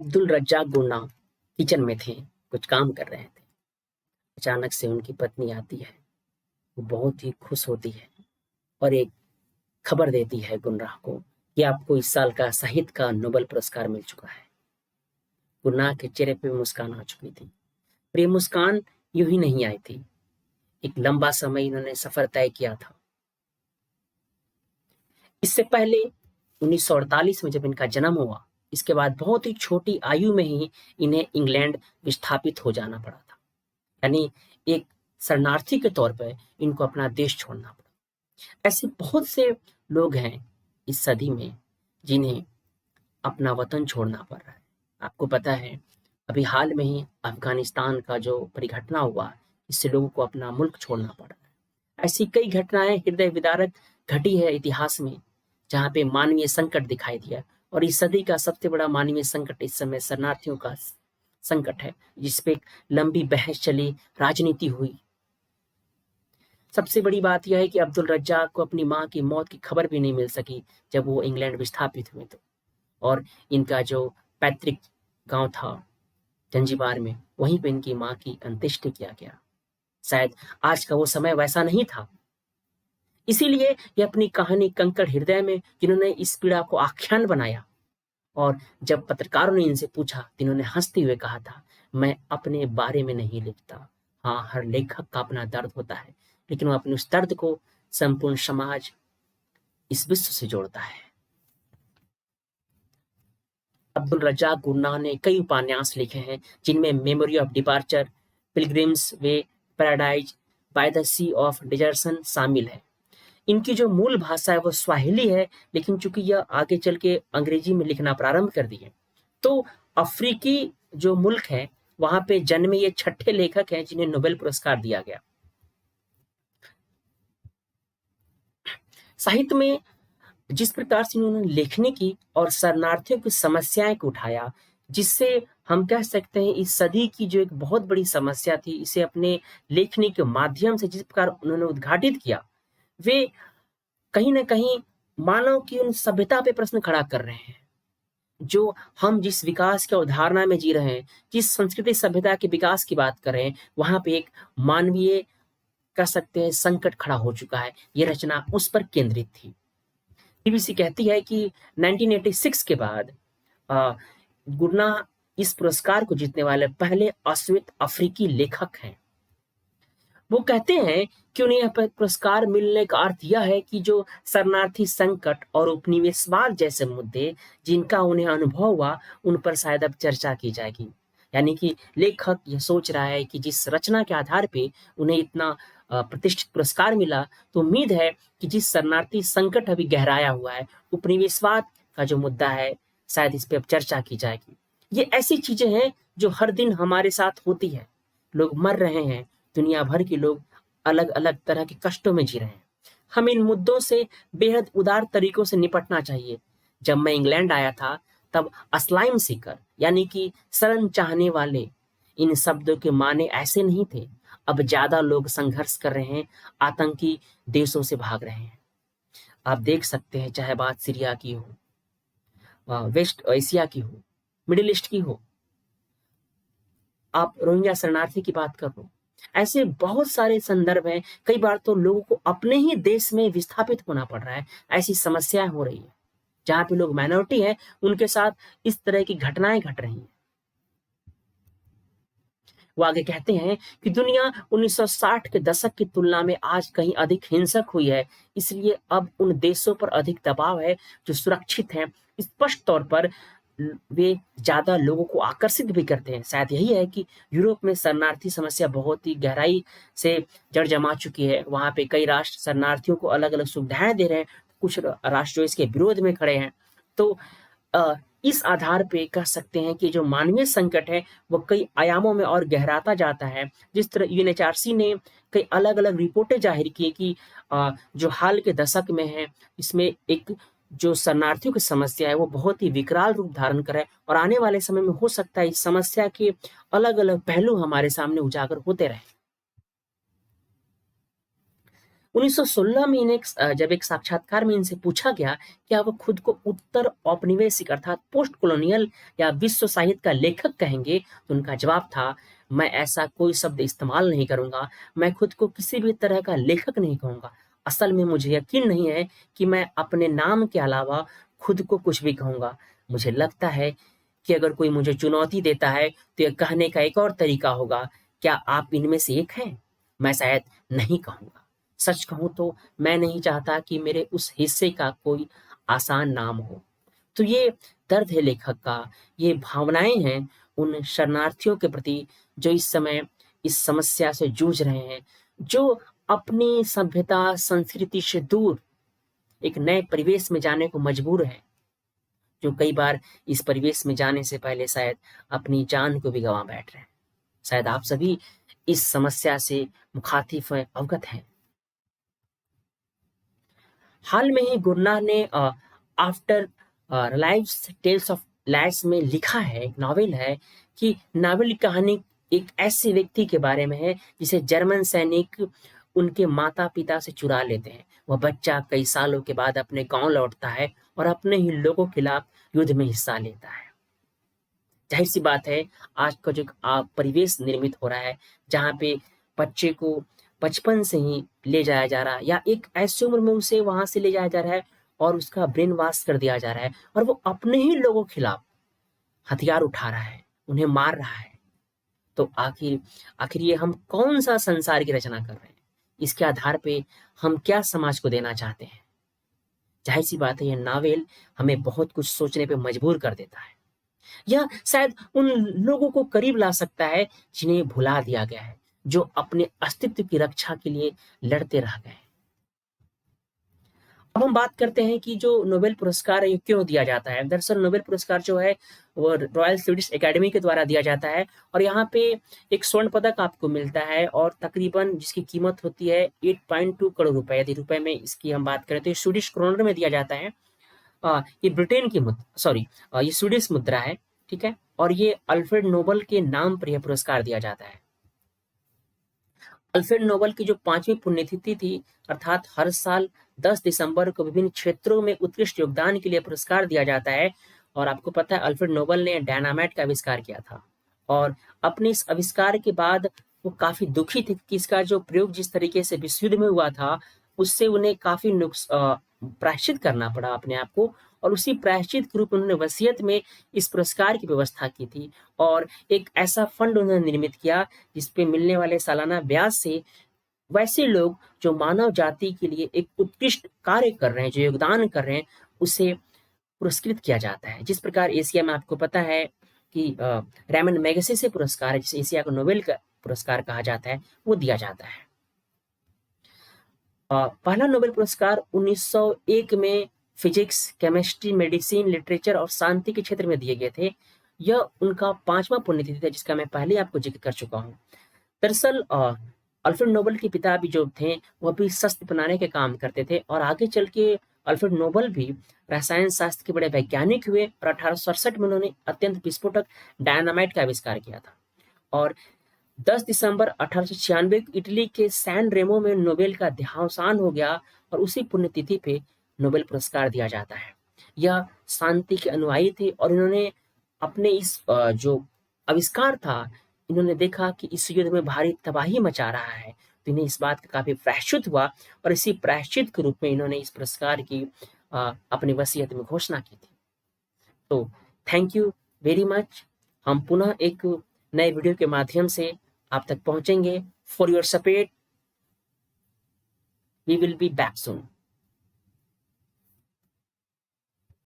अब्दुल रज्जाक गुन्ना किचन में थे, कुछ काम कर रहे थे। अचानक से उनकी पत्नी आती है। वो बहुत ही खुश होती है और एक खबर देती है गुन्ना को कि आपको इस साल का साहित्य का नोबेल पुरस्कार मिल चुका है। गुन्ना के चेहरे पे मुस्कान आ चुकी थी, पर ये मुस्कान यूं ही नहीं आई थी। एक लंबा समय इन्होंने सफर तय किया था। इससे पहले 1948 में जब इनका जन्म हुआ, इसके बाद बहुत ही छोटी आयु में ही इन्हें इंग्लैंड विस्थापित हो जाना पड़ा था। यानी एक शरणार्थी के तौर पर इनको अपना देश छोड़ना पड़ा। ऐसे बहुत से लोग हैं इस सदी में जिन्हें अपना वतन छोड़ना पड़ रहा है। आपको पता है, अभी हाल में ही अफगानिस्तान का जो परिघटना हुआ, इससे लोगों को अपना मुल्क छोड़ना पड़ रहा है। ऐसी कई घटनाएं हृदय विदारक घटी है इतिहास में, जहाँ पे मानवीय संकट दिखाई दिया। और इस सदी का सबसे बड़ा मानवीय संकट इस समय शरणार्थियों का संकट है, जिसपे एक लंबी बहस चली, राजनीति हुई। सबसे बड़ी बात यह है कि अब्दुल रज्जाक को अपनी माँ की मौत की खबर भी नहीं मिल सकी जब वो इंग्लैंड विस्थापित हुए थे। और इनका जो पैतृक गांव था जंजीबार में, वहीं पे इनकी माँ की अंत्येष्टि किया गया। शायद आज का वो समय वैसा नहीं था। इसीलिए ये अपनी कहानी कंकड़ हृदय में, जिन्होंने इस पीड़ा को आख्यान बनाया। और जब पत्रकारों ने इनसे पूछा, तो इन्होंने हंसते हुए कहा था, मैं अपने बारे में नहीं लिखता। हाँ, हर लेखक का अपना दर्द होता है, लेकिन वो अपने उस दर्द को संपूर्ण समाज, इस विश्व से जोड़ता है। अब्दुल रज्जाक गुन्ना ने कई उपन्यास लिखे हैं, जिनमें memory of departure, pilgrims way, paradise, by the sea of desertion शामिल है। इनकी जो मूल भाषा है वो स्वाहिली है, लेकिन चूंकि यह आगे चल के अंग्रेजी में लिखना प्रारंभ कर दिए, तो अफ्रीकी जो मुल्क है वहां पे जन्मे ये छठे लेखक हैं जिन्हें नोबेल पुरस्कार दिया गया। साहित्य में जिस प्रकार से उन्होंने लेखनी की और शरणार्थियों की समस्याएं को उठाया, जिससे हम कह सकते हैं इस सदी की जो एक बहुत बड़ी समस्या थी, इसे अपने लेखनी के माध्यम से जिस प्रकार उन्होंने उद्घाटित किया, वे कहीं ना कहीं मानव की उन सभ्यता पे प्रश्न खड़ा कर रहे हैं। जो हम जिस विकास की अवधारणा में जी रहे हैं, जिस संस्कृति सभ्यता के विकास की बात कर रहे हैं, वहां पे एक मानवीय, कह सकते हैं, संकट खड़ा हो चुका है। ये रचना उस पर केंद्रित थी। बीबीसी कहती है कि 1986 के बाद अ, गुरना इस पुरस्कार को जीतने वाले पहले अश्वेत अफ्रीकी लेखक हैं। वो कहते हैं कि उन्हें यह पुरस्कार मिलने का अर्थ यह है कि जो शरणार्थी संकट और उपनिवेशवाद जैसे मुद्दे जिनका उन्हें अनुभव हुआ, उन पर शायद अब चर्चा की जाएगी। यानी कि लेखक यह सोच रहा है कि जिस रचना के आधार पे उन्हें इतना प्रतिष्ठित पुरस्कार मिला, तो उम्मीद है कि जिस शरणार्थी संकट अभी गहराया हुआ है, उपनिवेशवाद का जो मुद्दा है, शायद इस पे अब चर्चा की जाएगी। ये ऐसी चीजें हैं जो हर दिन हमारे साथ होती है। लोग मर रहे हैं, दुनिया भर के लोग अलग अलग तरह के कष्टों में जी रहे हैं। हम इन मुद्दों से बेहद उदार तरीकों से निपटना चाहिए। जब मैं इंग्लैंड आया था, तब अस्लाइम सीकर यानी कि शरण चाहने वाले, इन शब्दों के माने ऐसे नहीं थे। अब ज्यादा लोग संघर्ष कर रहे हैं, आतंकी देशों से भाग रहे हैं। आप देख सकते हैं, चाहे बात सीरिया की हो, वेस्ट एशिया की हो, मिडिल ईस्ट की हो, आप रोहिंग्या शरणार्थी की बात कर लो, ऐसे बहुत सारे संदर्भ हैं। कई बार तो लोगों को अपने ही देश में विस्थापित होना पड़ रहा है। ऐसी समस्याएं हो रही है, जहाँ पे लोग माइनॉरिटी हैं, उनके साथ इस तरह की घटनाएं घट रही हैं। वो आगे कहते हैं कि दुनिया 1960 के दशक की तुलना में आज कहीं अधिक हिंसक हुई है, इसलिए अब उन देशों पर अधिक दबाव है जो सुरक्षित हैं। स्पष्ट तौर पर वे ज्यादा लोगों को आकर्षित भी करते हैं। शायद यही है कि यूरोप में शरणार्थी समस्या बहुत ही गहराई से जड़ जमा चुकी है। वहां पे कई राष्ट्र शरणार्थियों को अलग अलग सुविधाएं दे रहे हैं, कुछ राष्ट्र जो इसके विरोध में खड़े हैं। तो अ, इस आधार पे कह सकते हैं कि जो मानवीय संकट है वो कई आयामों में और गहराता जाता है। जिस तरह यूएनएचआरसी ने कई अलग अलग रिपोर्टें जाहिर की कि जो हाल के दशक में है, इसमें एक जो शरणार्थियों की समस्या है वो बहुत ही विकराल रूप धारण कर है, और आने वाले समय में हो सकता है इस समस्या के अलग अलग पहलू हमारे सामने उजागर होते रहे। 1916 में जब एक साक्षात्कार में इनसे पूछा गया क्या वो खुद को उत्तर औपनिवेशिक अर्थात पोस्ट कॉलोनियल या विश्व साहित्य का लेखक कहेंगे, तो उनका जवाब था, मैं ऐसा कोई शब्द इस्तेमाल नहीं करूंगा, मैं खुद को किसी भी तरह का लेखक नहीं कहूंगा। असल में मुझे यकीन नहीं है कि मैं अपने नाम के अलावा खुद को कुछ भी कहूंगा। मुझे लगता है कि अगर कोई मुझे चुनौती देता है तो यह कहने का एक और तरीका होगा, क्या आप इनमें से एक हैं? मैं शायद नहीं कहूंगा। सच कहूं तो मैं नहीं चाहता कि मेरे उस हिस्से का कोई आसान नाम हो। तो ये दर्द है लेखक का, ये भावनाएं हैं उन शरणार्थियों के प्रति जो इस समय इस समस्या से जूझ रहे हैं, जो अपनी सभ्यता संस्कृति से दूर एक नए परिवेश में जाने को मजबूर है, जो कई बार इस परिवेश में जाने से पहले शायद अपनी जान को भी गंवा बैठ रहे हैं। शायद आप सभी इस समस्या से मुखातिब हैं, अवगत हैं। हाल में ही गुरनार ने after lives tales of lads में लिखा है, एक नॉवेल है, कि नॉवेल की कहानी एक ऐसे व्यक्ति के बारे में है जिसे जर्मन सैनिक उनके माता पिता से चुरा लेते हैं। वह बच्चा कई सालों के बाद अपने गांव लौटता है और अपने ही लोगों के खिलाफ युद्ध में हिस्सा लेता है। जाहिर सी बात है, आज का जो परिवेश निर्मित हो रहा है जहाँ पे बच्चे को बचपन से ही ले जाया जा रहा है या एक ऐसी उम्र में उसे वहां से ले जाया जा रहा है और उसका ब्रेन वॉश कर दिया जा रहा है और वो अपने ही लोगों के खिलाफ हथियार उठा रहा है, उन्हें मार रहा है। तो आखिर आखिर ये हम कौन सा संसार की रचना कर रहे हैं? इसके आधार पे हम क्या समाज को देना चाहते हैं? जाहिर सी बात है, ये नावेल हमें बहुत कुछ सोचने पे मजबूर कर देता है। यह शायद उन लोगों को करीब ला सकता है जिन्हें भुला दिया गया है, जो अपने अस्तित्व की रक्षा के लिए लड़ते रह गए। अब हम बात करते हैं कि जो नोबेल पुरस्कार है ये क्यों दिया जाता है। दरअसल नोबेल पुरस्कार जो है वो रॉयल स्वीडिश एकेडमी के द्वारा दिया जाता है और यहाँ पे एक स्वर्ण पदक आपको मिलता है और तकरीबन जिसकी कीमत होती है 8.2 करोड़ रुपए। यदि रुपए में इसकी हम बात करें तो ये स्वीडिश क्रोनर में दिया जाता है। ये ब्रिटेन की ये स्वीडिश मुद्रा है, ठीक है। और ये अल्फ्रेड नोबल के नाम पर यह पुरस्कार दिया जाता है। अल्फ्रेड नोबल की जो 5वीं पुण्यतिथि थी, अर्थात हर साल 10 दिसंबर को विभिन्न क्षेत्रों में उत्कृष्ट योगदान के लिए पुरस्कार दिया जाता है। और आपको पता है अल्फ्रेड नोबल ने डायनामाइट का आविष्कार किया था और अपने इस आविष्कार के बाद वो काफी दुखी थे कि इसका जो प्रयोग जिस तरीके से विश्व युद्ध में हुआ था उससे उन्हें काफी प्रायश्चित करना पड़ा अपने आप को। और उसी प्रायश्चित के रूप में उन्होंने वसीयत में इस पुरस्कार की व्यवस्था की थी और एक ऐसा फंड उन्होंने निर्मित किया जिसपे मिलने वाले सालाना ब्याज से वैसे लोग जो मानव जाति के लिए एक उत्कृष्ट कार्य कर रहे हैं, जो योगदान कर रहे हैं, उसे पुरस्कृत किया जाता है। जिस प्रकार एशिया में आपको पता है कि रैमन मैगसेसे पुरस्कार है, जिसे एशिया को नोबेल का पुरस्कार कहा जाता है, वो दिया जाता है। पहला नोबेल पुरस्कार 1901 में फिजिक्स, केमिस्ट्री, मेडिसिन, लिटरेचर और शांति के क्षेत्र में दिए गए थे। यह उनका 5वां पुण्यतिथि था जिसका मैं पहले आपको जिक्र कर चुका हूँ। दरअसल अल्फ्रेड नोबल के पिता भी जो थे वह भी शस्त्र बनाने के काम करते थे और आगे चल के अल्फ्रेड नोबल भी रसायन शास्त्र के बड़े वैज्ञानिक हुए और 1867 में उन्होंने अत्यंत विस्फोटक डायनामाइट का आविष्कार किया था। और 10 दिसंबर 1896 को इटली के सैन रेमो में नोबेल का देहावसान हो गया और उसी पुण्यतिथि पे नोबेल पुरस्कार दिया जाता है। यह शांति के अनुयायी थे और इन्होंने अपने इस जो आविष्कार था, इन्होंने देखा कि इस युद्ध में भारी तबाही मचा रहा है, तो इन्हें इस बात का काफी प्रायश्चित हुआ और इसी प्रायश्चित के रूप में इन्होंने इस पुरस्कार की अपनी वसीयत में घोषणा की थी। तो थैंक यू वेरी मच। हम पुनः एक नए वीडियो के माध्यम से आप तक पहुंचेंगे। For your support we will be back soon.